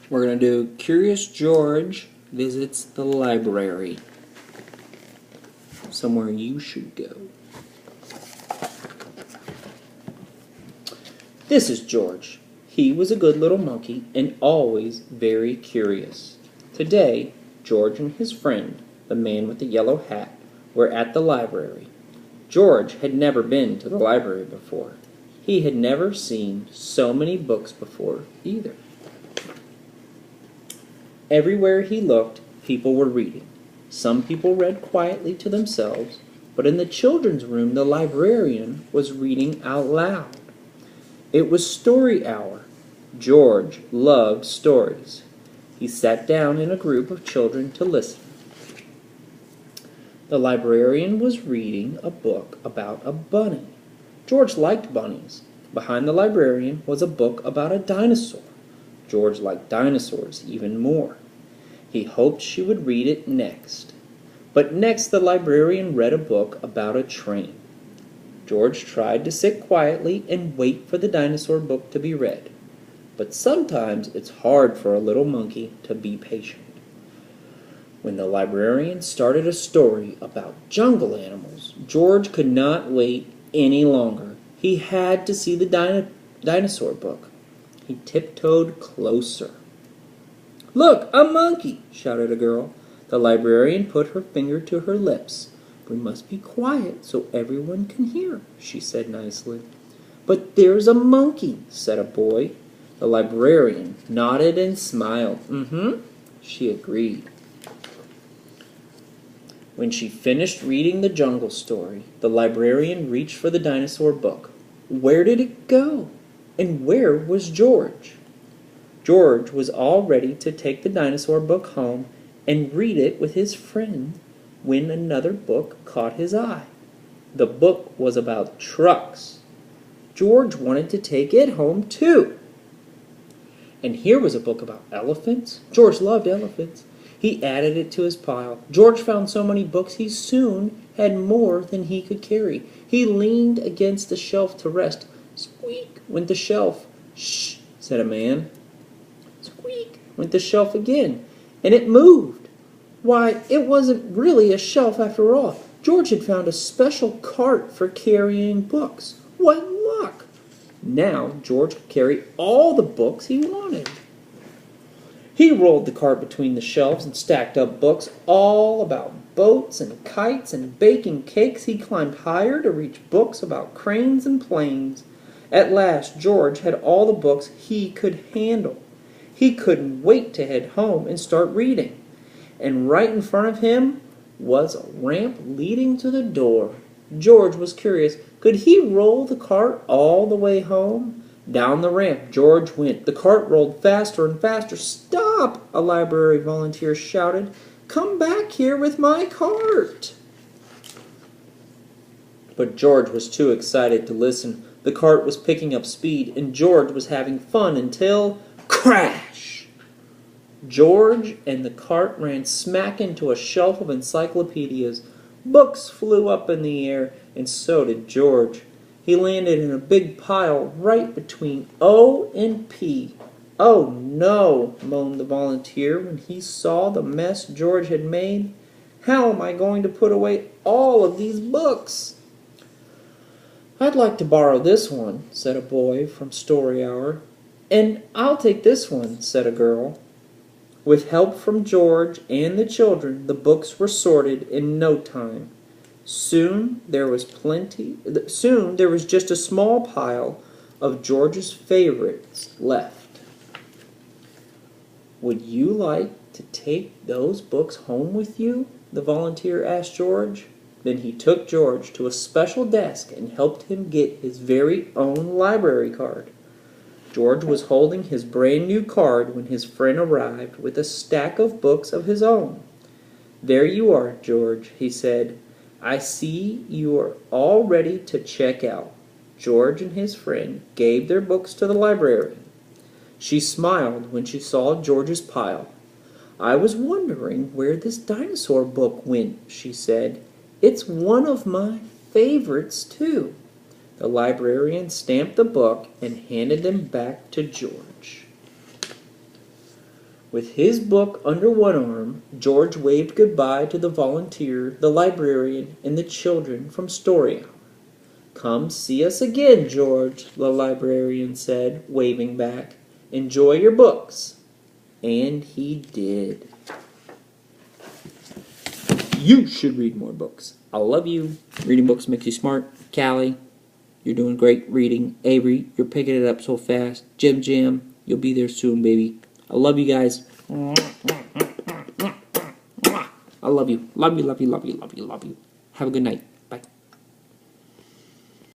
We're going to do Curious George Visits the Library. Somewhere you should go. This is George. He was a good little monkey and always very curious. Today, George and his friend, the man with the yellow hat, were at the library. George had never been to the library before. He had never seen so many books before either. Everywhere he looked, people were reading. Some people read quietly to themselves, but in the children's room the librarian was reading out loud. It was story hour. George loved stories. He sat down in a group of children to listen. The librarian was reading a book about a bunny. George liked bunnies. Behind the librarian was a book about a dinosaur. George liked dinosaurs even more. He hoped she would read it next. But next the librarian read a book about a train. George tried to sit quietly and wait for the dinosaur book to be read. But sometimes it's hard for a little monkey to be patient. When the librarian started a story about jungle animals, George could not wait any longer. He had to see the dinosaur book. He tiptoed closer. "Look, a monkey!" shouted a girl. The librarian put her finger to her lips. "We must be quiet so everyone can hear," she said nicely. "But there's a monkey," said a boy. The librarian nodded and smiled. She agreed. When she finished reading the jungle story, the librarian reached for the dinosaur book. Where did it go? And where was George? George was all ready to take the dinosaur book home and read it with his friend when another book caught his eye. The book was about trucks. George wanted to take it home too. And here was a book about elephants. George loved elephants. He added it to his pile. George found so many books he soon had more than he could carry. He leaned against the shelf to rest. Squeak went the shelf. "Shh," said a man. Squeak went the shelf again, and it moved. Why, it wasn't really a shelf after all. George had found a special cart for carrying books. What luck! Now George could carry all the books he wanted. He rolled the cart between the shelves and stacked up books all about boats and kites and baking cakes. He climbed higher to reach books about cranes and planes. At last, George had all the books he could handle. He couldn't wait to head home and start reading. And right in front of him was a ramp leading to the door. George was curious. Could he roll the cart all the way home? Down the ramp George went. The cart rolled faster and faster. "Stop!" a library volunteer shouted. "Come back here with my cart!" But George was too excited to listen. The cart was picking up speed, and George was having fun until crash! George and the cart ran smack into a shelf of encyclopedias. Books flew up in the air, and so did George. He landed in a big pile right between O and P. "Oh no," moaned the volunteer when he saw the mess George had made. "How am I going to put away all of these books?" "I'd like to borrow this one," said a boy from Story Hour. "And I'll take this one," said a girl. With help from George and the children, the books were sorted in no time. Soon there was just a small pile of George's favorites left. "Would you like to take those books home with you?" the volunteer asked George. Then he took George to a special desk and helped him get his very own library card. George was holding his brand new card when his friend arrived with a stack of books of his own. "There you are, George," he said. "I see you are all ready to check out." George and his friend gave their books to the librarian. She smiled when she saw George's pile. "I was wondering where this dinosaur book went," she said. "It's one of my favorites, too." The librarian stamped the book and handed them back to George. With his book under one arm, George waved goodbye to the volunteer, the librarian, and the children from Story Hour. "Come see us again, George," the librarian said, waving back. "Enjoy your books." And he did. You should read more books. I love you. Reading books makes you smart. Callie, you're doing great reading. Avery, you're picking it up so fast. Jim Jam, you'll be there soon, baby. I love you guys. I love you. Love you, love you, love you, love you, love you. Have a good night.